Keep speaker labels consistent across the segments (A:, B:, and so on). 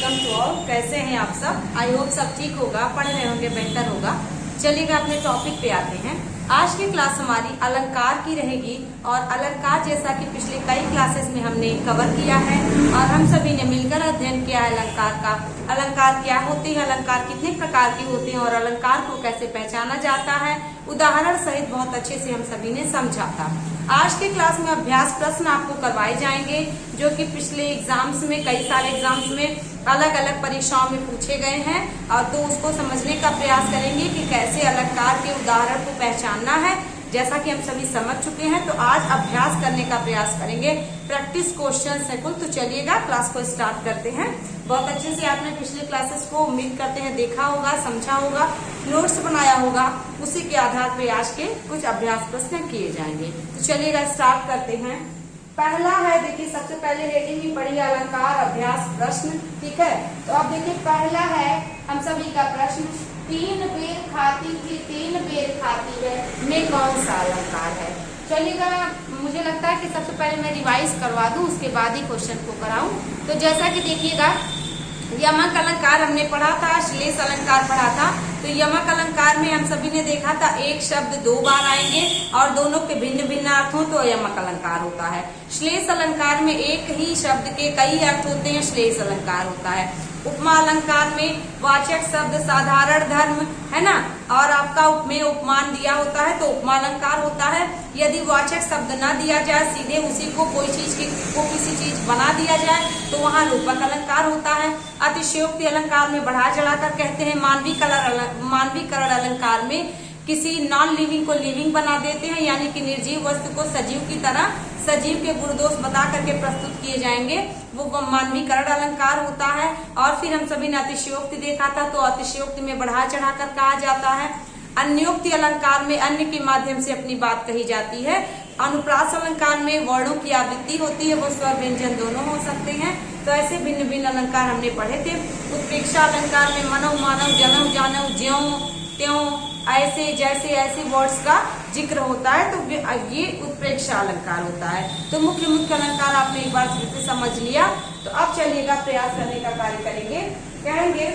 A: Welcome to all. कैसे हैं आप सब? आई होप सब ठीक होगा, पढ़ रहे होंगे, बेहतर होगा। चलिएगा अपने टॉपिक पे आते हैं। आज की क्लास हमारी अलंकार की रहेगी और अलंकार जैसा कि पिछले कई क्लासेस में हमने कवर किया है और हम सभी ने मिलकर अध्ययन किया है अलंकार का। अलंकार क्या होते हैं, अलंकार कितने प्रकार की होते हैं और अलंकार को कैसे पहचाना जाता है, उदाहरण सहित बहुत अच्छे से हम सभी ने समझा था। आज के क्लास में अभ्यास प्रश्न आपको करवाए जाएंगे जो कि पिछले एग्जाम्स में, कई सारे एग्जाम्स में अलग अलग परीक्षाओं में पूछे गए हैं और तो उसको समझने का प्रयास करेंगे कि कैसे अलंकार के उदाहरण को पहचानना है। जैसा कि हम सभी समझ चुके हैं तो आज अभ्यास करने का प्रयास करेंगे। प्रैक्टिस क्वेश्चन है कुल। तो चलिएगा क्लास को स्टार्ट करते हैं। बहुत अच्छे से आपने पिछले क्लासेस को उम्मीद करते हैं देखा होगा, समझा होगा, नोट्स बनाया होगा। उसी के आधार पर आज के कुछ अभ्यास प्रश्न किए जाएंगे। तो चलिएगा स्टार्ट करते हैं। पहला है, देखिए सबसे पहले हेडिंग ही पढ़िए, अलंकार अभ्यास प्रश्न। ठीक है, तो अब देखिए पहला है हम सभी का प्रश्न, 3 बेर खाती थी 3 बेर खाती है में कौन सा अलंकार है? चलिएगा, मुझे लगता है कि सबसे पहले मैं रिवाइज करवा दूं, उसके बाद ही क्वेश्चन को कराऊं। तो जैसा कि देखिएगा, यमक अलंकार हमने पढ़ा था, श्लेष अलंकार पढ़ा था। तो यमक अलंकार में हम सभी ने देखा था एक शब्द 2 बार आएंगे और दोनों के भिन्न भिन्न अर्थ हो तो यमक अलंकार होता है। श्लेष अलंकार में एक ही शब्द के कई अर्थ होते हैं, श्लेष अलंकार होता है। उपमा अलंकार में वाचक शब्द साधारण धर्म है ना, और आपका उपमेय उपमान दिया होता है तो उपमा अलंकार होता है। यदि वाचक शब्द न दिया जाए, सीधे उसी को कोई चीज को किसी चीज बना दिया जाए तो वहाँ रूपक अलंकार होता है। अतिशयोक्ति अलंकार में बढ़ा चढ़ाकर कहते हैं। मानवीकरण अलंकार में किसी नॉन लिविंग को लिविंग बना देते हैं, यानी कि निर्जीव वस्तु को सजीव की तरह सजीव के गुण दोष बता करके प्रस्तुत किए जाएंगे, वो मानवीकरण अलंकार होता है। और फिर हम सभी ने अतिशयोक्ति देखा था, तो अतिशयोक्ति में बढ़ा चढ़ाकर कहा जाता है। अन्योक्ति अलंकार में अन्य के माध्यम से अपनी बात कही जाती है। अनुप्रास अलंकार में वर्णों की आवृत्ति होती है, वो स्वर व्यंजन दोनों हो सकते हैं। तो ऐसे भिन्न भिन्न अलंकार हमने पढ़े थे। उत्प्रेक्षा अलंकार में मनव मानव जनव जानव ज्यों त्यों ऐसे जैसे ऐसे वर्ड्स का जिक्र होता है, तो ये उत्प्रेक्षा अलंकार होता है। तो मुख्य मुख्य अलंकार आपने एक बार फिर से समझ लिया। तो अब चलिएगा प्रयास करने का कार्य करेंगे। कहेंगे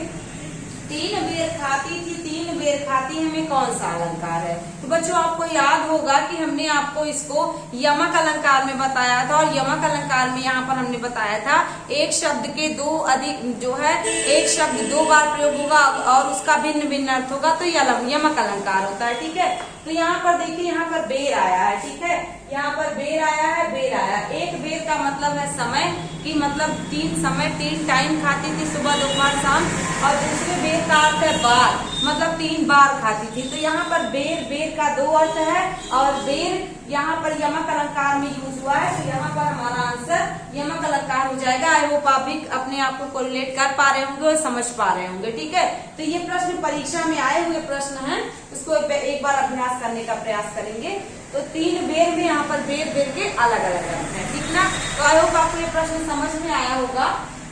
A: 3 बेर खाती थी 3 बेर खाती है में कौन सा अलंकार है? तो बच्चों आपको याद होगा कि हमने आपको इसको यमक अलंकार में बताया था और यमक अलंकार में यहाँ पर हमने बताया था एक शब्द के 2 अधिक जो है, एक शब्द 2 बार प्रयोग होगा और उसका भिन्न भिन्न अर्थ होगा तो यमक अलंकार होता है। ठीक है, तो यहाँ पर देखिए, यहाँ पर बेर आया है। ठीक है, यहाँ पर बेर आया है, बेर आया। एक बेर का मतलब है समय की, मतलब 3 समय 3 टाइम खाती थी, सुबह दोपहर शाम। और दूसरे बेर का अर्थ है बार, मतलब 3 बार खाती थी। तो यहाँ पर बेर बेर का 2 अर्थ है और बेर यहाँ पर यमक अलंकार में यूज हुआ है, तो यहाँ पर हमारा आंसर यमक अलंकार हो जाएगा। आई होप आप भी अपने आप को कोरिलेट कर पा रहे होंगे और समझ पा रहे होंगे। ठीक है, तो ये प्रश्न परीक्षा में आए हुए प्रश्न हैं, उसको एक बार अभ्यास करने का प्रयास करेंगे। तो 3 बेर में यहाँ पर बेर बेर के अलग अलग अर्थ है। ठीक ना, तो आई होप आपको ये प्रश्न समझ में आया होगा।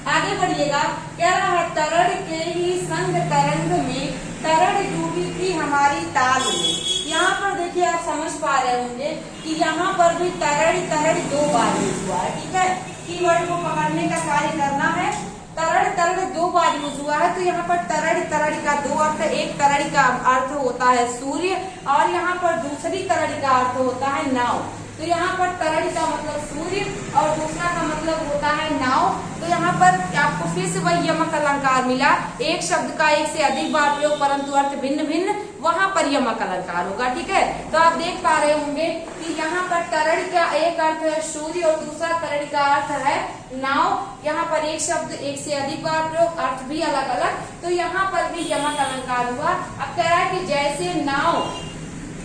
A: आगे बढ़िएगा, कह रहा है तरड़ के ही संग तरंग में तरड़ डूबी थी हमारी ताल में। यहाँ पर देखिए आप समझ पा रहे होंगे कि यहाँ पर भी तरड़ तरड़ 2 बार यूज हुआ है। ठीक है, कीवर्ड को पकड़ने का कार्य करना है। तरड़ तरड़ 2 बार यूज हुआ है, तो यहाँ पर तरड़ तरड़ का 2 अर्थ। एक तरड़ का अर्थ होता है सूर्य और यहाँ पर दूसरी तरड़ का अर्थ होता है नाव। तो यहाँ पर तरड़ का मतलब सूर्य और दूसरा का मतलब होता है नाव। तो यहाँ पर आपको फिर से वही यमक अलंकार मिला, एक शब्द का एक से अधिक बार प्रयोग परंतु अर्थ भिन्न भिन्न, वहां पर यमक अलंकार होगा। ठीक है, तो आप देख पा रहे होंगे कि यहाँ पर तरड़ का एक अर्थ है सूर्य और दूसरा तरड़ का अर्थ है नाव। यहाँ पर एक शब्द एक से अधिक बार प्रयोग, अर्थ भी अलग अलग, तो यहाँ पर भी यमक अलंकार हुआ। अब कह रहा है कि जैसे नाव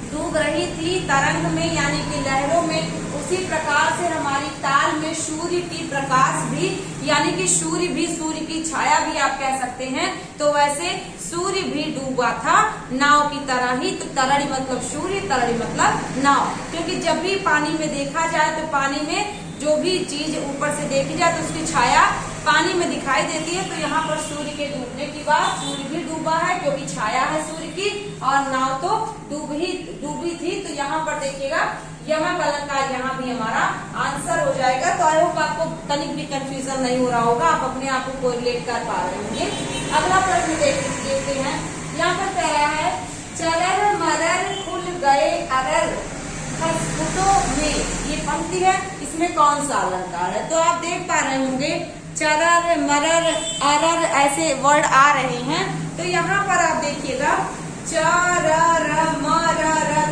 A: डूब रही थी तरंग में यानी कि लहरों में, उसी प्रकार से हमारी ताल में सूर्य की प्रकाश भी, यानी कि सूर्य भी, सूर्य की छाया भी आप कह सकते हैं, तो वैसे सूर्य भी डूबा था नाव की तरह ही। तो तरड़ी मतलब सूर्य, तरड़ी मतलब नाव, क्योंकि जब भी पानी में देखा जाए तो पानी में जो भी चीज ऊपर से देखी जाए तो उसकी छाया पानी में दिखाई देती है। तो यहाँ पर सूर्य के डूबने की बात, सूर्य भी डूबा है क्योंकि छाया है सूर्य की, और नाव तो डूबी थी। तो यहाँ पर देखिएगा यमक अलंकार यहाँ भी हमारा आंसर हो जाएगा। तो आई होप आपको तनिक भी कंफ्यूजन नहीं हो रहा होगा, आप अपने आप को कोरिलेट कर पा रहे होंगे। अगला प्रश्न देखते हैं। यहाँ पर कह रहा है चरर मरर खुल गए अरर खसखुटों में, ये पंक्ति है, इसमें कौन सा अलंकार है? तो आप देख पा रहे होंगे चरर मरर अरर ऐसे वर्ड आ रहे हैं। तो यहाँ पर आप देखिएगा चरर मरर,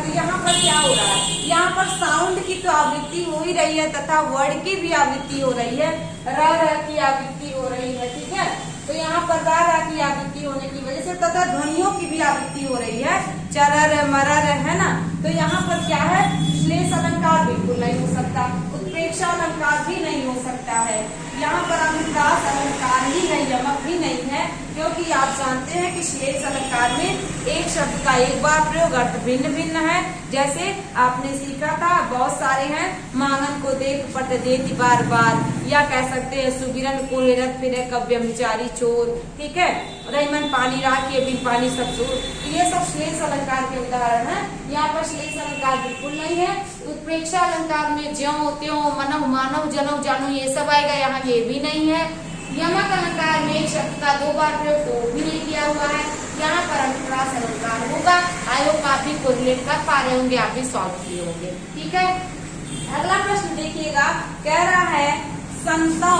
A: तो यहाँ पर क्या हो रहा है? यहाँ पर साउंड की तो आवृत्ति हो ही रही है तथा वर्ड की भी आवृत्ति हो रही है, र की आवृत्ति हो रही है, ठीक है। तो यहाँ पर रा की आवृत्ति होने की वजह से तथा ध्वनियों की भी आवृत्ति हो रही है, चरर मरर, है ना। तो यहाँ पर क्या है? श्लेष अलंकार बिल्कुल नहीं हो सकता, उत्प्रेक्षा अलंकार भी नहीं हो सकता है, यहाँ पर अनुप्रास अलंकार ही है, यमक भी नहीं है, क्योंकि आप जानते हैं कि श्लेष अलंकार में एक शब्द का एक बार प्रयोग अर्थ भिन्न भिन्न है। जैसे आपने सीखा था, बहुत सारे हैं, मांगन को देख पट देती बार बार, या कह सकते हैं सुबिरन को हेरत फिरे कव्यभिचारी चोर, ठीक है, रहीमन पानी राखिए बिन पानी सब चोर, ये सब श्लेष अलंकार के उदाहरण है। यहाँ पर श्लेष अलंकार बिल्कुल नहीं है। उत्प्रेक्षा अलंकार में ज्यों त्यों मनव मानव जनव जानू ये सब आएगा, यहाँ ये भी नहीं है। यमक अलंकार में एक शब्द का दो बार प्रयोग तो भी नहीं किया हुआ है, यहाँ पर अनुप्रास अलंकार होगा। आई होप आप भी कोरिलेट कर पा रहे होंगे, आप भी सॉल्व किए होंगे, ठीक है। अगला प्रश्न देखिएगा, कह रहा है संतों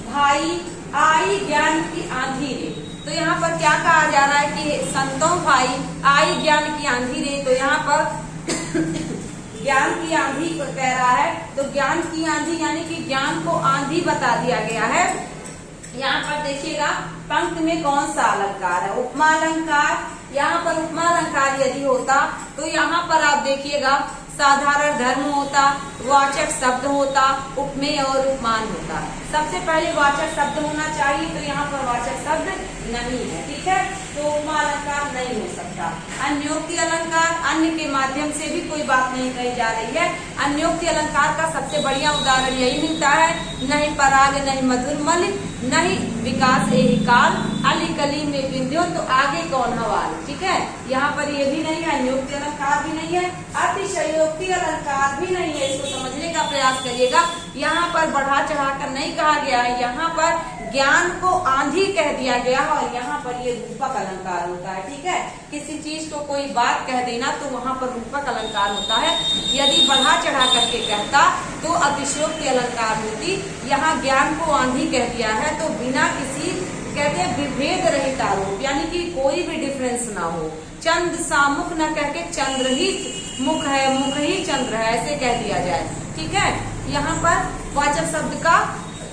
A: भाई आई ज्ञान की आंधी रे। तो यहाँ पर क्या कहा जा रहा है कि संतों भाई आई ज्ञान की आंधी रे, तो यहाँ पर ज्ञान की आंधी को कह रहा है। तो ज्ञान की आंधी यानी कि ज्ञान को आंधी बता दिया गया है। यहाँ पर देखिएगा पंक्ति में कौन सा अलंकार है? उपमा अलंकार। यहाँ पर उपमा अलंकार यदि होता तो यहाँ पर आप देखिएगा साधारण धर्म होता, वाचक शब्द होता, उपमेय और उपमान होता। सबसे पहले वाचक शब्द होना चाहिए, तो यहाँ पर वाचक शब्द नहीं है, ठीक है, तो उपमा अलंकार नहीं हो सकता। अन्योक्ति अलंकार, अन्य के माध्यम से भी कोई बात नहीं कही जा रही है। अन्योक्ति अलंकार का सबसे बढ़िया उदाहरण यही मिलता है, नहीं पराग नहीं मधुरमल नहीं विकास यही काल, अली कली में बिंदु, तो आगे कौन हवाल, ठीक है। यहाँ पर ये भी नहीं है, अन्योक्ति अलंकार भी नहीं है, अतिशयोक्ति अलंकार भी नहीं है। इसको समझने का प्रयास करिएगा। यहाँ पर बढ़ा चढ़ाकर नहीं कहा गया है, यहाँ पर ज्ञान को आंधी कह दिया गया है, और यहाँ पर ये रूपक अलंकार होता है, ठीक है। किसी चीज को कोई बात कह देना तो वहाँ पर रूपक अलंकार होता है। यदि बढ़ा चढ़ा करके कहता तो अतिशयोक्ति अलंकार होती। यहाँ ज्ञान को आंधी कह दिया है, तो बिना किसी कहते हैं विभेद रहित आरोप, यानी कि कोई भी डिफरेंस ना हो। चंद सामुख न कह के चंद्र ही मुख है, मुख ही चंद्र है, ऐसे कह दिया जाए, ठीक है। यहाँ पर वाचक शब्द का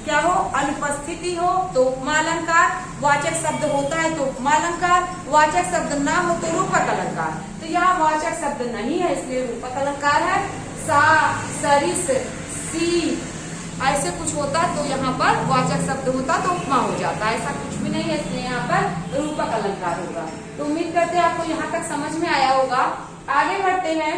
A: क्या हो? अनुपस्थिति हो तो उपमा अलंकार, वाचक शब्द होता है तो उपमा अलंकार, वाचक शब्द ना हो तो रूपक अलंकार। तो यहाँ वाचक शब्द नहीं है, इसलिए रूपक अलंकार है। सा सरिस सी ऐसे कुछ होता तो यहाँ पर वाचक शब्द होता तो उपमा हो जाता, ऐसा कुछ भी नहीं है, इसलिए यहाँ पर रूपक अलंकार होगा। तो उम्मीद करते हैं आपको यहाँ तक समझ में आया होगा। आगे बढ़ते हैं।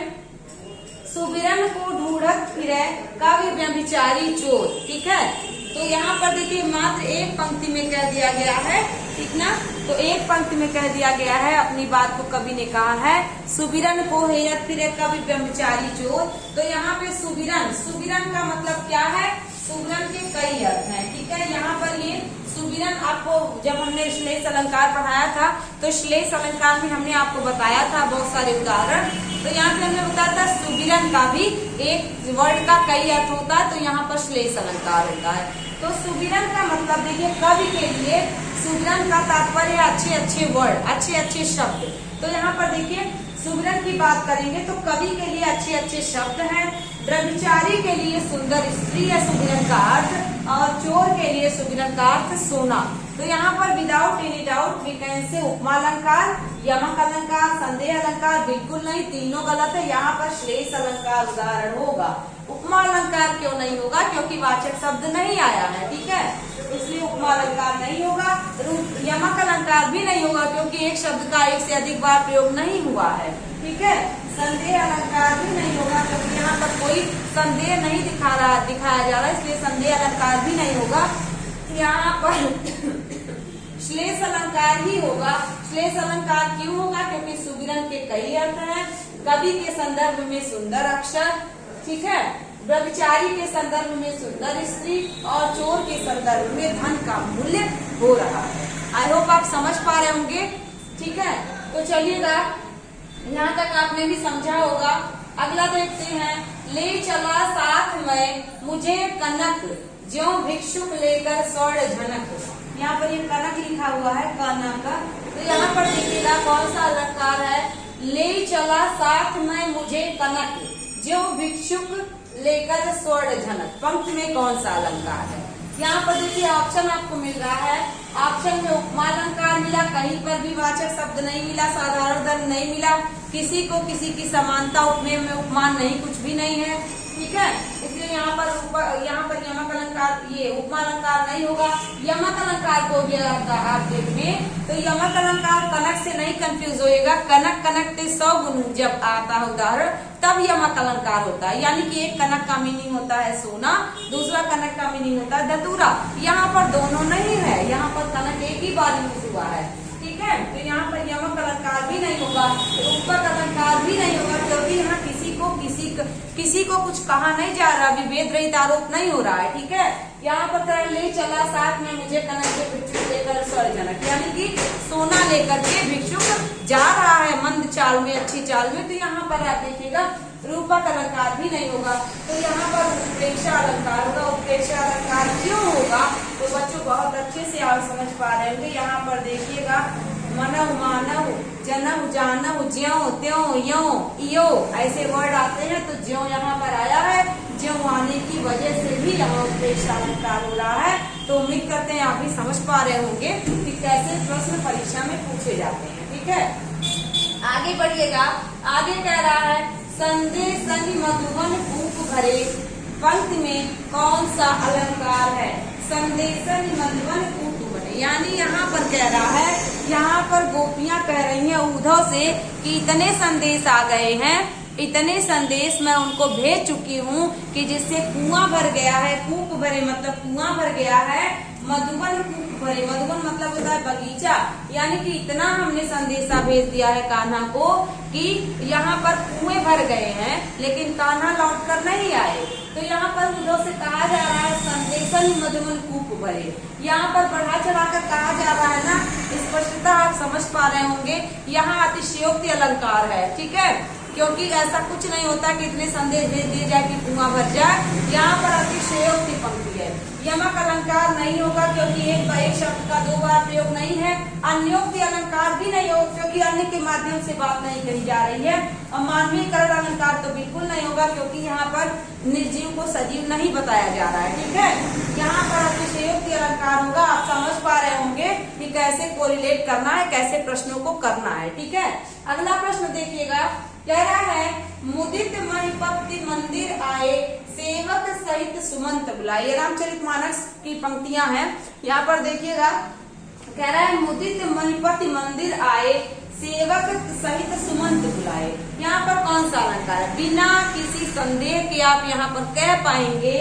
A: सुबिरन को ढूंढत फिरे कवि व्यभिचारी चोर, ठीक है। तो यहाँ पर देखिए मात्र एक पंक्ति में कह दिया गया है, ठीक ना। तो एक पंक्ति में कह दिया गया है, अपनी बात को कवि ने कहा है, सुबिरन को हेरत फिरे कवि व्यभिचारी चोर। तो यहाँ पे सुबिरन, सुबिरन का मतलब क्या है? सुबिरन के कई अर्थ हैं, ठीक है। यहाँ पर ये सुबिरन आपको जब हमने श्लेष अलंकार पढ़ाया था तो श्लेष अलंकार में हमने आपको बताया था बहुत सारे उदाहरण। तो यहाँ पे हमने बताया था सुबिरन का भी एक वर्ड का कई अर्थ होता है, तो यहाँ पर श्लेष अलंकार होता है। तो सुबिरन का मतलब देखिए कवि के लिए सुबिरन का तात्पर्य अच्छे अच्छे वर्ड, अच्छे अच्छे शब्द। तो यहाँ पर देखिए सुबिरन की बात करेंगे तो कवि के लिए अच्छे अच्छे शब्द हैं, व्यभिचारी के लिए सुंदर स्त्री है सुबिरन का अर्थ, और चोर के लिए सुबिरन का अर्थ सोना। तो यहाँ पर without any doubt we can say उपमा अलंकार, यमक अलंकार, संदेह अलंकार बिल्कुल नहीं, तीनों गलत है। यहाँ पर श्लेष अलंकार उदाहरण होगा। उपमा अलंकार क्यों नहीं होगा? क्योंकि वाचक शब्द नहीं आया है, ठीक है, इसलिए उपमा अलंकार नहीं होगा। यमक अलंकार भी नहीं होगा क्योंकि एक शब्द का एक से अधिक बार प्रयोग नहीं हुआ है, ठीक है। संदेह अलंकार भी नहीं होगा क्योंकि यहाँ पर कोई संदेह नहीं दिखाया जा रहा, इसलिए संदेह अलंकार भी नहीं होगा। यहाँ पर श्लेष अलंकार ही होगा। श्लेष अलंकार क्यों होगा? क्योंकि सुबिरन के कई अर्थ हैं, कवि के संदर्भ में सुंदर अक्षर, ठीक है, व्यभिचारी के संदर्भ में सुंदर स्त्री और चोर के संदर्भ में धन का मूल्य हो रहा है। आई होप आप समझ पा रहे होंगे। ठीक है, तो चलिएगा, यहाँ तक आपने भी समझा होगा। अगला देखते हैं, ले चला साथ में मुझे कनक, ज्यों भिक्षुक लेकर स्वर्ण झनक। यहाँ पर ये कनक लिखा हुआ है, कनक। तो यहाँ पर देखिएगा कौन सा अलंकार है, ले चला साथ में मुझे कनक, ज्यों भिक्षुक लेकर स्वर्ण झनक। पंक्ति में कौन सा अलंकार है? यहाँ पर देखिए ऑप्शन आपको मिल रहा है। ऑप्शन में उपमा अलंकार मिला, कहीं पर भी वाचक शब्द नहीं मिला, साधारण धर्म नहीं मिला, किसी को किसी की समानता उपमेय में उपमान नहीं, कुछ भी नहीं है। ठीक है, इसलिए यहाँ पर यमक अलंकार, ये उपमा अलंकार नहीं होगा। यमक अलंकार को भी आप देखें तो यमक अलंकार कनक से नहीं कंफ्यूज होएगा। कनक कनक ते 100 गुण जब आता है उदाहरण, तब यमक अलंकार होता है। यानी कि एक कनक का मीनिंग होता है सोना, दूसरा कनक का मीनिंग होता है धतूरा। यहाँ पर दोनों नहीं है, यहाँ पर कनक एक ही बार यूज हुआ है। ठीक है, तो यहाँ पर यमक अलंकार भी नहीं होगा, रूपक अलंकार भी नहीं होगा, क्योंकि यहाँ किसी को कुछ कहा नहीं जा रहा, विभेद रहित आरोप नहीं हो रहा है। ठीक है, यहाँ पर ले चला साथ में मुझे कनक के भिक्षुक लेकर स्वर्ण झनक, यानी कि सोना लेकर के भिक्षुक जा रहा है मंद चाल में, अच्छी चाल में। तो यहाँ पर आप देखिएगा रूपक अलंकार भी नहीं होगा, तो यहाँ पर उत्प्रेक्षा अलंकार होगा। उत्प्रेक्षा अलंकार क्यों होगा तो बच्चों बहुत अच्छे से आप समझ पा रहे होंगे। यहाँ पर देखिएगा, मनव मानव जनव जानव ज्यों त्यों यों इयो ऐसे वर्ड आते हैं, तो ज्यों यहाँ पर आया है, ज्यों आने की वजह से भी यहाँ उत्प्रेक्षा अलंकार हो रहा है। तो उम्मीद करते हैं आप भी समझ पा रहे होंगे कि कैसे प्रश्न परीक्षा में पूछे जाते हैं। ठीक है, आगे बढ़िएगा। आगे कह रहा है, संदेशन मधुबन कूप भरे। पंक्ति में कौन सा अलंकार है? संदेशन मधुबन कूप भरे, यानी यहाँ पर कह रहा है, यहाँ पर गोपियां कह रही हैं उद्धव से कि इतने संदेश आ गए हैं, इतने संदेश मैं उनको भेज चुकी हूँ कि जिससे कुआं भर गया है। कूप भरे मतलब कुआं भर गया है, मधुबन कूप भरे, मधुबन मतलब होता है बगीचा। यानी कि इतना हमने संदेशा भेज दिया है कान्हा को कि यहाँ पर कुएं भर गए हैं, लेकिन कान्हा लौट कर नहीं आए। तो यहाँ पर उद्धव से कहा जा रहा है संदेशन मधुबन कूप भरे। यहाँ पर बढ़ा चढ़ाकर कहा जा रहा है ना, स्पष्टता आप समझ पा रहे होंगे। यहाँ अतिशयोक्ति अलंकार है। ठीक है, क्योंकि ऐसा कुछ नहीं होता कि इतने संदेश भेज दिए जाए कि कुआं भर जाए। यहाँ पर अतिशयोक्ति पंक्ति है, यमक अलंकार नहीं होगा क्योंकि एक शब्द का 2 बार प्रयोग नहीं है। अन्योक्ति अलंकार भी नहीं होगा क्योंकि अन्य के माध्यम से बात नहीं कही जा रही है। और मानवीयकरण अलंकार तो बिल्कुल नहीं होगा क्योंकि यहाँ पर निर्जीव को सजीव नहीं बताया जा रहा है। ठीक है, यहाँ पर अतिशयोक्ति अलंकार होगा। आप समझ पा रहे होंगे कि कैसे कोरिलेट करना है, कैसे प्रश्नों को करना है। ठीक है, अगला प्रश्न देखिएगा, कह रहा है, मुदित महिपति मंदिर आए, सेवक सहित सुमंत बुलाए। रामचरितमानस की पंक्तियां हैं। यहाँ पर देखिएगा, कह रहा है मुदित महिपति मंदिर आए, सेवक सहित सुमंत बुलाए। यहाँ पर कौन सा अलंकार है? बिना किसी संदेह के आप यहाँ पर कह पाएंगे,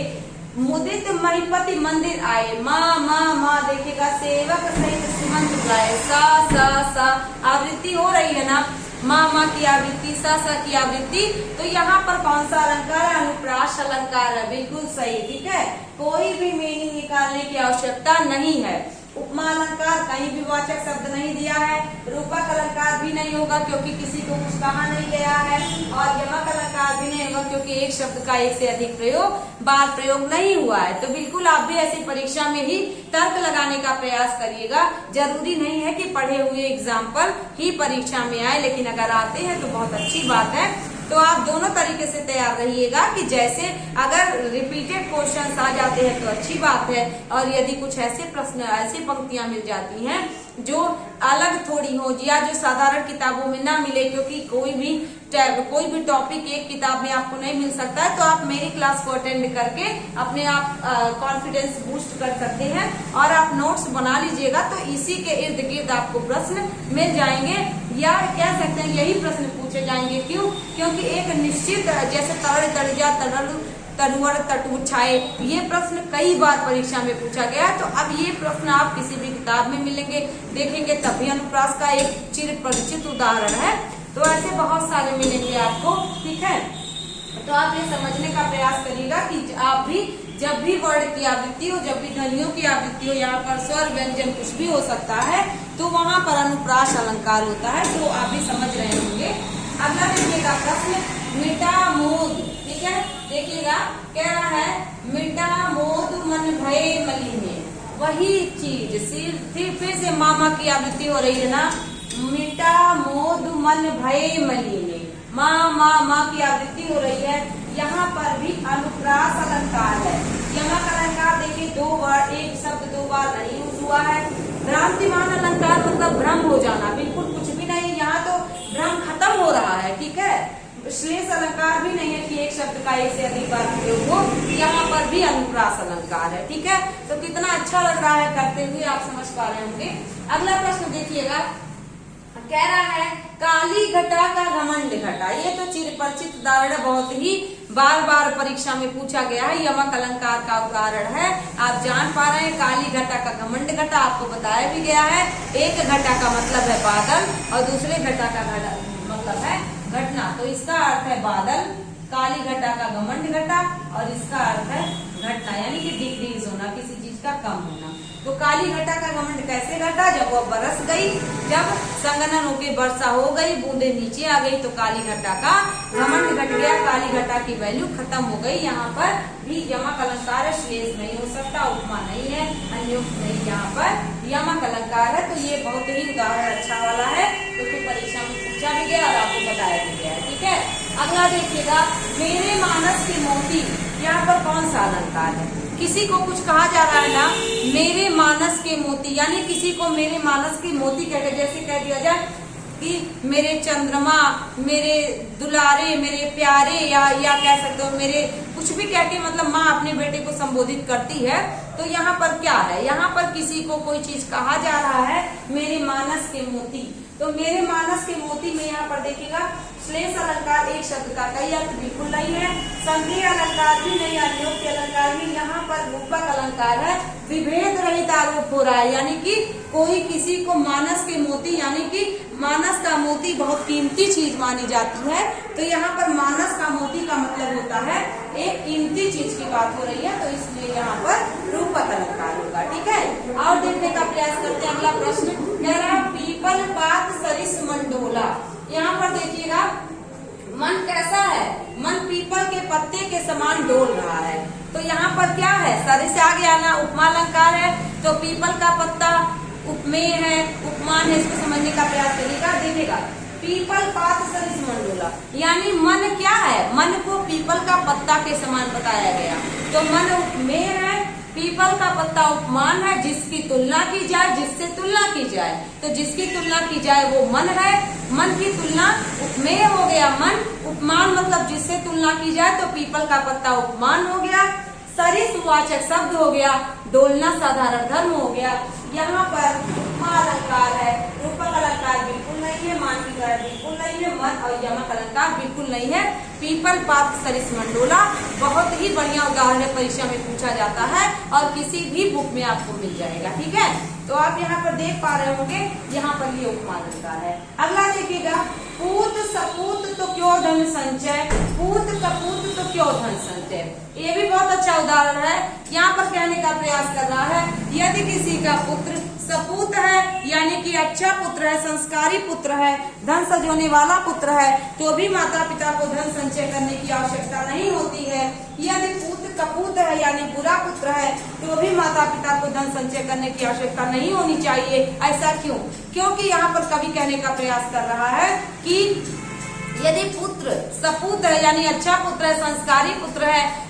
A: मुदित महिपति मंदिर आए, माँ देखिएगा, सेवक सहित सुमंत बुलाए। सा आवृत्ति हो रही है ना, माँ की आवृत्ति, सा की आवृत्ति। तो यहाँ पर कौन सा अलंकार है? अनुप्रास अलंकार है। बिल्कुल सही। ठीक है, कोई भी मीनिंग निकालने की आवश्यकता नहीं है। उपमा अलंकार कहीं भी वाचक शब्द नहीं दिया है। रूपक अलंकार भी नहीं होगा क्योंकि किसी को कुछ कहा नहीं गया है। और यमक अलंकार भी नहीं होगा क्योंकि एक शब्द का एक से अधिक बार प्रयोग नहीं हुआ है। तो बिल्कुल आप भी ऐसी परीक्षा में ही तर्क लगाने का प्रयास करिएगा। जरूरी नहीं है कि पढ़े हुए एग्जाम्पल ही परीक्षा में आए, लेकिन अगर आते हैं तो बहुत अच्छी बात है। तो आप दोनों तरीके से तैयार रहिएगा कि जैसे अगर रिपीटेड क्वेश्चंस आ जाते हैं तो अच्छी बात है, और यदि कुछ ऐसे प्रश्न, ऐसी पंक्तियां मिल जाती हैं जो अलग थोड़ी हो या जो साधारण किताबों में ना मिले, क्योंकि कोई भी टॉपिक एक किताब में आपको नहीं मिल सकता है, तो आप मेरी क्लास को अटेंड करके अपने आप कॉन्फिडेंस बूस्ट कर सकते हैं और आप नोट्स बना लीजिएगा। तो इसी के इर्द गिर्द आपको प्रश्न मिल जाएंगे, या कह सकते हैं यही प्रश्न पूछे जाएंगे। क्यों? क्योंकि एक निश्चित, जैसे तरल तड़िया तरुवर तटु छाए, ये प्रश्न कई बार परीक्षा में पूछा गया है। तो अब ये प्रश्न आप किसी भी किताब में मिलेंगे, देखेंगे, तभी अनुप्रास का एक चिर परिचित उदाहरण है। तो ऐसे बहुत सारे मिलेंगे आपको। ठीक है, तो आप ये समझने का प्रयास करिएगा कि आप भी जब भी वर्ड की आवृत्ति हो, जब भी ध्वनियों की आवृत्ति हो, यहाँ पर स्वर व्यंजन कुछ भी हो सकता है, तो वहां पर अनुप्रास अलंकार होता है। तो आप भी समझ रहे होंगे। अगला देखिएगा प्रश्न, मिटा मोद, ठीक है, देखिएगा कह रहा है मिटा मोद मन भय मलिने, वही चीज फिर से मामा की आवृत्ति हो रही है ना, मिटा मोद मन भय मलिने, माँ की आवृत्ति हो रही है। यहाँ पर भी अनुप्रास अलंकार है। यहाँ का अलंकार देखिए दो बार, एक शब्द दो बार नहीं यूज हुआ है। भ्रांतिमान अलंकार मतलब भ्रम हो जाना, बिल्कुल कुछ भी नहीं, यहाँ तो भ्रम खत्म हो रहा है, ठीक है। श्लेष अलंकार भी नहीं है कि एक शब्द का एक से अधिक बार प्रयोग हो, यहाँ पर भी अनुप्रास अलंकार है, ठीक है। तो कितना अच्छा लग रहा है करते हुए, आप समझ पा रहे होंगे। अगला प्रश्न देखिएगा, कह रहा है काली घटा का घमंड घटा, ये तो चिरपरिचित उदाहरण, बहुत ही बार बार परीक्षा में पूछा गया है, यमक अलंकार का उदाहरण है। आप जान पा रहे हैं काली घटा का घमंड घटा, आपको बताया भी गया है। एक घटा का मतलब है बादल और दूसरे घटा का मतलब है घटना, तो इसका अर्थ है बादल, काली घटा का घमंड घटा, और इसका अर्थ है घटना, यानी कि डिक्रीज होना, किसी चीज का कम होना। तो काली घटा का घमंड कैसे घटा, जब वह बरस गई, जब संगनन होकर वर्षा हो गई, बूंदे नीचे आ गई, तो काली घटा का घमंड घट गया, काली घटा की वैल्यू खत्म हो गई। यहाँ पर भी यमक अलंकार है, श्लेष नहीं हो सकता, उपमा नहीं है, अन्योक्त नहीं, यहाँ पर यमक अलंकार है। तो ये बहुत ही उदाहरण अच्छा वाला है, क्योंकि परीक्षा में पूछा भी गया और आपको बताया भी गया है, ठीक है। अगला देखिएगा, मेरे मानस के मोती, यहाँ पर कौन सा अलंकार है? किसी को कुछ कहा जा रहा है ना, मेरे मानस के मोती, यानी किसी को मेरे मानस के मोती कहकर, जैसे कह दिया जाए कि मेरे चंद्रमा, मेरे दुलारे, मेरे प्यारे, या कह सकते हो मेरे, कुछ भी कह के मतलब माँ अपने बेटे को संबोधित करती है। तो यहाँ पर क्या है, यहाँ पर किसी को कोई चीज कहा जा रहा है, मेरे मानस के मोती। तो मेरे मानस के मोती में यहाँ पर देखिएगा श्लेष अलंकार एक शब्द का कई अर्थ बिल्कुल नहीं है, संक्रिय अलंकार भी नहीं, अन्योक्त अलंकार भी, यहाँ पर रूपक अलंकार है, विभेद रहित आरोप हो रहा है, यानी कि कोई किसी को मानस के मोती, यानी कि मानस का मोती बहुत कीमती चीज मानी जाती है। तो यहाँ पर मानस का मोती का मतलब होता है एक कीमती चीज की बात हो रही है, तो इसलिए यहाँ पर रूपक अलंकार होगा, ठीक है। और देखने का प्रयास करते हैं। अगला प्रश्न कह रहा है पीपल पात सरिस मंडोला, यहाँ पर देखिएगा मन कैसा है, मन पीपल के पत्ते के समान डोल रहा है। तो यहाँ पर क्या है, सरिस से आगे आना, उपमा अलंकार है, तो पीपल का पत्ता उपमेय है, उपमान है, इसको समझने का प्रयास करिएगा। देखिएगा पीपल पात सरिस मंडोला, यानी मन क्या है, मन को पीपल का पत्ता के समान बताया गया। तो मन उपमेय है, पीपल का पत्ता उपमान है, जिसकी तुलना की जाए, जिससे तुलना की जाए, तो जिसकी तुलना की जाए वो मन है, मन की तुलना उपमेय हो गया मन, उपमान मतलब जिससे तुलना की जाए, तो पीपल का पत्ता उपमान हो गया, सरिस वाचक शब्द हो गया, डोलना साधारण धर्म हो गया। यहाँ पर उपमा अलंकार है, रूपक अलंकार बिल्कुल नहीं है, मान की तरह बिल्कुल नहीं है, मन और यमक अलंकार बिल्कुल नहीं है। पीपल पात सरिस मंडोला बहुत ही बढ़िया उदाहरण है, परीक्षा में पूछा जाता है और किसी भी बुक में आपको मिल जाएगा, ठीक है। तो आप यहाँ पर देख पा रहे होंगे, यहाँ पर ये उपमा अलंकार है। अगला देखिएगा, पूत सपूत तो क्यों धन संचय, पूत कपूत तो क्यों धन संचय, ये भी बहुत अच्छा उदाहरण है। यहाँ पर कहने का प्रयास कर रहा है, यदि किसी का पुत्र सपूत है, यानी कि अच्छा पुत्र है, संस्कारी पुत्र है, धन सजोने वाला पुत्र है, तो भी माता पिता को धन संचय करने की आवश्यकता नहीं होती है। यदि पुत्र कपूत है, यानी बुरा पुत्र है, तो भी माता पिता को धन संचय करने की आवश्यकता नहीं होनी चाहिए। ऐसा क्यों? क्योंकि यहाँ पर कवि कहने का प्रयास कर रहा है कि यदि पुत्र सपूत है, यानी अच्छा पुत्र है, संस्कारी पुत्र है,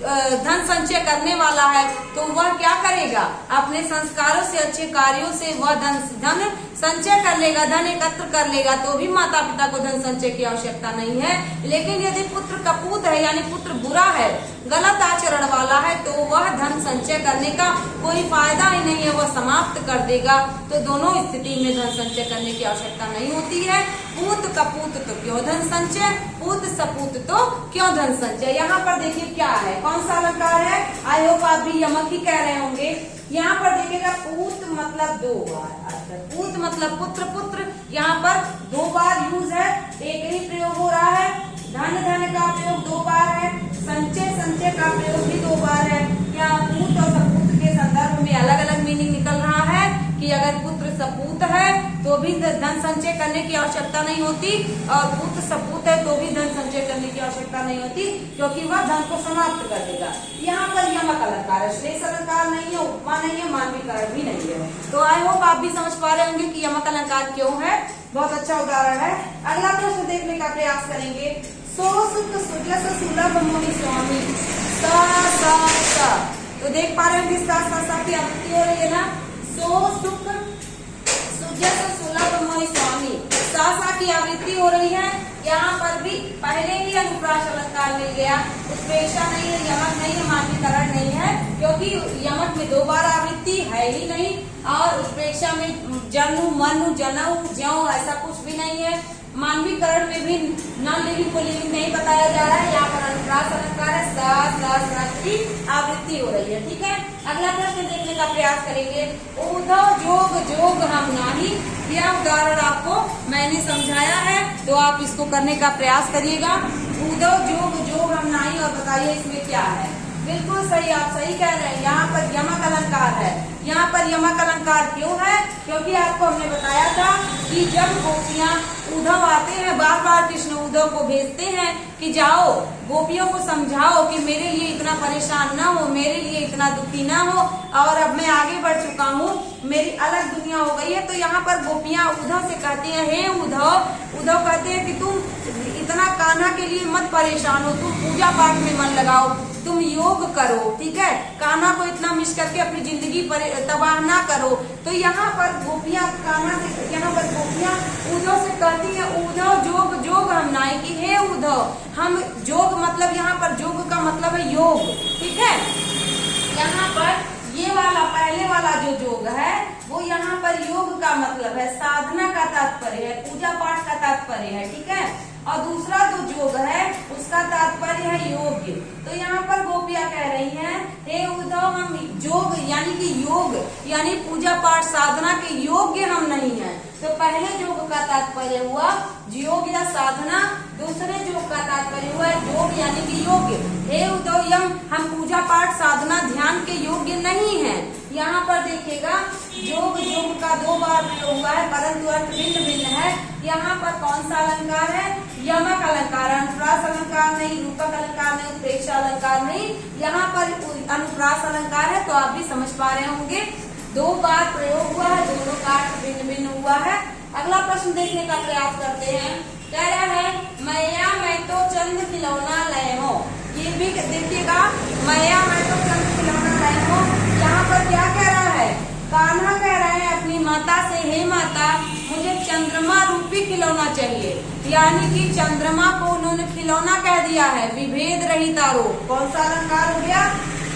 A: धन संचय करने वाला है, तो वह क्या करेगा, अपने संस्कारों से, अच्छे कार्यों से वह धन संचय कर लेगा, धन एकत्र कर लेगा, तो भी माता पिता को धन संचय की आवश्यकता नहीं है। लेकिन यदि पुत्र कपूत है, यानी पुत्र बुरा है, गलत आचरण वाला है, तो वह धन संचय करने का कोई फायदा ही नहीं है, वह समाप्त कर देगा। तो दोनों स्थिति में धन संचय करने की आवश्यकता नहीं होती है। पूत कपूत तो क्यों धन संचय, पूत सपूत तो क्यों धन संचय। यहाँ पर देखिए क्या है, कौन सा अलंकार है, आई होप आप भी यमक ही कह रहे होंगे। यहाँ पर देखिएगा पूत मतलब दो बार, पूत मतलब पुत्र, पुत्र यहाँ पर दो बार यूज है, एक ही प्रयोग हो रहा है। धन धन का प्रयोग 2 बार है, संचय संचय का प्रयोग भी 2 बार है। क्या पूत और सपूत के संदर्भ में अलग अलग मीनिंग निकल रहा है कि अगर पुत्र सपूत है तो भी धन संचय करने की आवश्यकता नहीं होती, और पुत्र सपूत है तो भी धन संचय करने की आवश्यकता नहीं होती, क्योंकि वह धन को समाप्त कर देगा। यहाँ पर यमक अलंकार है, श्लेष अलंकार नहीं है, उपमा नहीं है, मानवीकरण भी नहीं है। तो आई होप आप भी समझ पा रहे होंगे कि यमक अलंकार क्यों है। बहुत अच्छा उदाहरण है। अगला प्रश्न देखने का प्रयास करेंगे। सो सुख सुजस सुलभ मुनि स्वामी सा सा सा। तो देख पा रहे हैं कि सा की आवृत्ति हो रही है ना। सो सुख सुजस सुलभ मुनि स्वामी, सा की आवृत्ति हो रही है। यहाँ पर भी पहले ही अनुप्रास अलंकार मिल गया, उत्प्रेक्षा नहीं है, यमक नहीं है, मानवीकरण नहीं है, क्योंकि यमक में 2 बार आवृत्ति है ही नहीं, और उत्प्रेक्षा में जनु मनु जनऊ ज्यों ऐसा कुछ भी नहीं है। मानवीकरण में भी नॉन-लिविंग पुल्लिंग नहीं बताया जा रहा है। यहाँ पर अनुप्रास अलंकार है, सा की आवृत्ति हो रही है। ठीक है, अगला प्रश्न देखने का प्रयास करेंगे। उद्धव जोग जोग हम नाही, यह उदाहरण आपको मैंने समझाया है, तो आप इसको करने का प्रयास करिएगा। उद्धव जोग जोग हम नाही, और बताइए इसमें क्या है। बिल्कुल सही, आप सही कह रहे हैं। यहाँ पर यमक अलंकार है। यहाँ पर यमक अलंकार क्यों है? क्योंकि आपको हमने बताया था कि जब गोपियां उद्धव आते हैं, बार बार कृष्ण उद्धव को भेजते हैं कि जाओ गोपियों को समझाओ कि मेरे लिए इतना परेशान ना हो, मेरे लिए इतना दुखी ना हो, और अब मैं आगे बढ़ चुका हूँ, मेरी अलग दुनिया हो गई है। तो यहाँ पर गोपियां उद्धव से कहती हैं, हे उद्धव कहते हैं कि तुम इतना कान्हा के लिए मत परेशान हो, तुम पूजा पाठ में मन लगाओ, तुम योग करो। ठीक है, कान्हा को इतना मिस करके अपनी जिंदगी पर तबाह ना करो। तो यहाँ पर गोपियां कान्हा से, यहाँ पर गोपियां उद्धव से कहती है, उद्धव जोग जोग हम नाई, कि हे उद्धव हम जोग, मतलब यहाँ पर जोग का मतलब है योग। ठीक है, यहाँ पर ये वाला पहले वाला जो जोग है वो यहाँ पर योग का मतलब है, साधना का तात्पर्य है, पूजा पाठ का तात्पर्य है। ठीक है, और दूसरा जो जोग है उसका तात्पर्य है योग्य। तो यहाँ पर गोपियां कह रही हैं, हे उद्धव हम जोग यानी कि योग यानी पूजा पाठ साधना के योग्य हम नहीं हैं। तो पहले जोग का तात्पर्य हुआ योग या साधना, दूसरे जोग का तात्पर्य हुआ योग यानी कि योग्य। हे उद्धव हम पूजा पाठ साधना ध्यान के योग्य नहीं है। यहाँ पर देखिएगा योग योग का 2 बार प्रयोग हुआ है, परंतु अर्थ भिन्न भिन्न है। यहाँ पर कौन सा अलंकार है? यमक अलंकार, अनुप्रास अलंकार नहीं, रूपक अलंकार नहीं, उत्प्रेक्षा अलंकार नहीं, यहाँ पर अनुप्रास अलंकार है। तो आप भी समझ पा रहे होंगे 2 बार प्रयोग हुआ है, दोनों का अर्थ भिन्न भिन्न हुआ है। अगला प्रश्न देखने का प्रयास करते हैं। कह रहा है मैया मैं तो चंद खिलौना लय हो। ये भी देखिएगा, मैया मैं तो चंद खिलौना लय हो। यहाँ पर क्या कह रहा है? कान्हा कह रहे हैं अपनी माता से, हे माता मुझे चंद्रमा रूपी खिलौना चाहिए, यानी कि चंद्रमा को उन्होंने खिलौना कह दिया है, विभेद रहित आरोप। कौन सा अलंकार हो गया?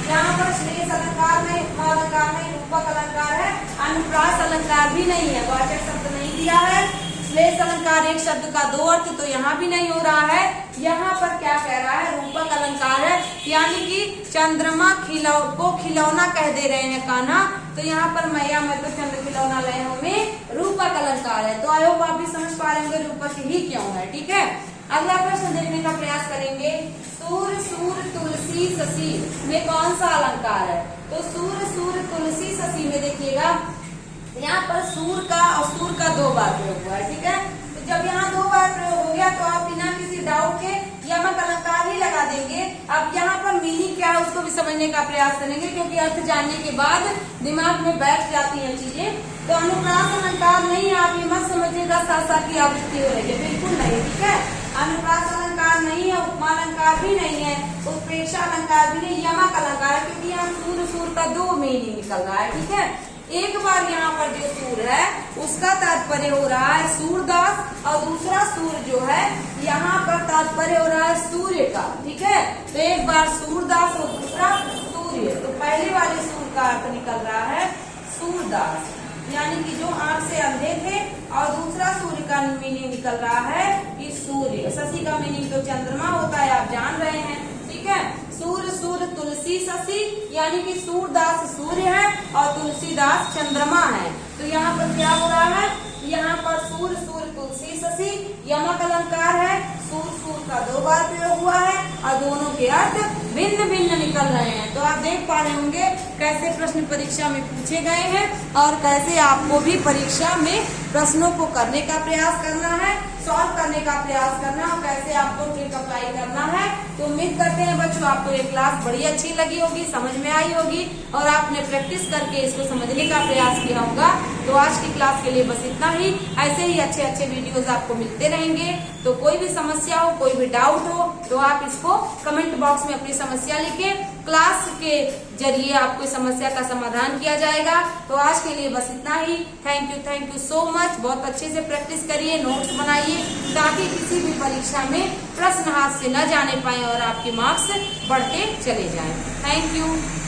A: यहाँ पर श्लेष अलंकार नहीं, उपमा अलंकार नहीं, रूपक अलंकार है, अनुप्रास अलंकार भी नहीं है, वाचक शब्द नहीं दिया है। श्लेष अलंकार एक शब्द का 2 अर्थ, तो यहाँ भी नहीं हो रहा है। यहाँ पर क्या कह रहा है? रूपक अलंकार है, यानी कि चंद्रमा को खिलौना कह दे रहे हैं कान्हा। तो यहाँ पर मैया मैं तो चंद्र खिलौना लय हूं में रूपक अलंकार है। तो आई होप आप भी समझ पा रहे होंगे रूपक ही क्यों है। ठीक है, अगला प्रश्न देखने का प्रयास करेंगे। सूर सूर तुलसी शशि में कौन सा अलंकार है? तो सूर सूर तुलसी शशि में देखिएगा, यहाँ पर सूर का और सूर का 2 बार प्रयोग हुआ है। ठीक है, तो जब यहाँ 2 बार प्रयोग हो गया तो आप बिना किसी डाउट के यमक अलंकार ही लगा देंगे। अब यहाँ पर मीनिंग क्या है उसको भी समझने का प्रयास करेंगे, क्योंकि अर्थ जानने के बाद दिमाग में बैठ जाती हैं चीजें। तो अनुप्रास अलंकार नहीं, आप ये मत समझिएगा सा की आवृत्ति हो रही है, बिल्कुल नहीं। ठीक है, अनुप्रास अलंकार नहीं है, उपमा अलंकार भी नहीं है, उत्प्रेक्षा अलंकार भी नहीं, यमक अलंकार है, क्योंकि यहाँ सूर का 2 मीनिंग निकल रहा है। ठीक है, एक बार यहाँ पर जो सूर है उसका तात्पर्य हो रहा है सूरदास, और दूसरा सूर जो है यहाँ पर तात्पर्य हो रहा है सूर्य का। ठीक है, तो एक बार सूरदास और दूसरा सूर्य। तो पहले वाले सूर का अर्थ निकल रहा है सूरदास, यानी कि जो आंख से अंधे थे, और दूसरा सूर्य का मीनिंग निकल रहा है कि सूर्य। शशि का मीनिंग तो चंद्रमा होता है, आप जान रहे हैं। ठीक है, सूर सूर तुलसी शशि, यानी कि सूरदास सूर्य है और तुलसीदास चंद्रमा है। तो यहाँ पर क्या हो रहा है, यहाँ पर सूर्य सूर्य तुलसी शशि, यमक अलंकार है, सूर्य सूर्य का 2 बार प्रयोग हुआ है और दोनों के अर्थ भिन्न भिन्न निकल रहे हैं। तो आप देख पा रहे होंगे कैसे प्रश्न परीक्षा में पूछे गए हैं और कैसे आपको भी परीक्षा में प्रश्नों को करने का प्रयास करना है, सॉल्व करने का प्रयास करना और कैसे आपको ट्रिक अप्लाई करना है। तो उम्मीद करते हैं बच्चों आपको ये क्लास बड़ी अच्छी लगी होगी, समझ में आई होगी और आपने प्रैक्टिस करके इसको समझने का प्रयास किया होगा। तो आज की क्लास के लिए बस इतना ही। ऐसे ही अच्छे अच्छे वीडियोस आपको मिलते रहेंगे। तो कोई भी समस्या हो, कोई भी डाउट हो तो आप इसको कमेंट बॉक्स में अपनी समस्या लिखें, क्लास के जरिए आपको समस्या का समाधान किया जाएगा। तो आज के लिए बस इतना ही। Thank you so much. बहुत अच्छे से प्रैक्टिस करिए, नोट्स बनाइए ताकि किसी भी परीक्षा में प्रश्न हाथ से न जाने पाए और आपके मार्क्स बढ़ते चले जाएं। Thank you.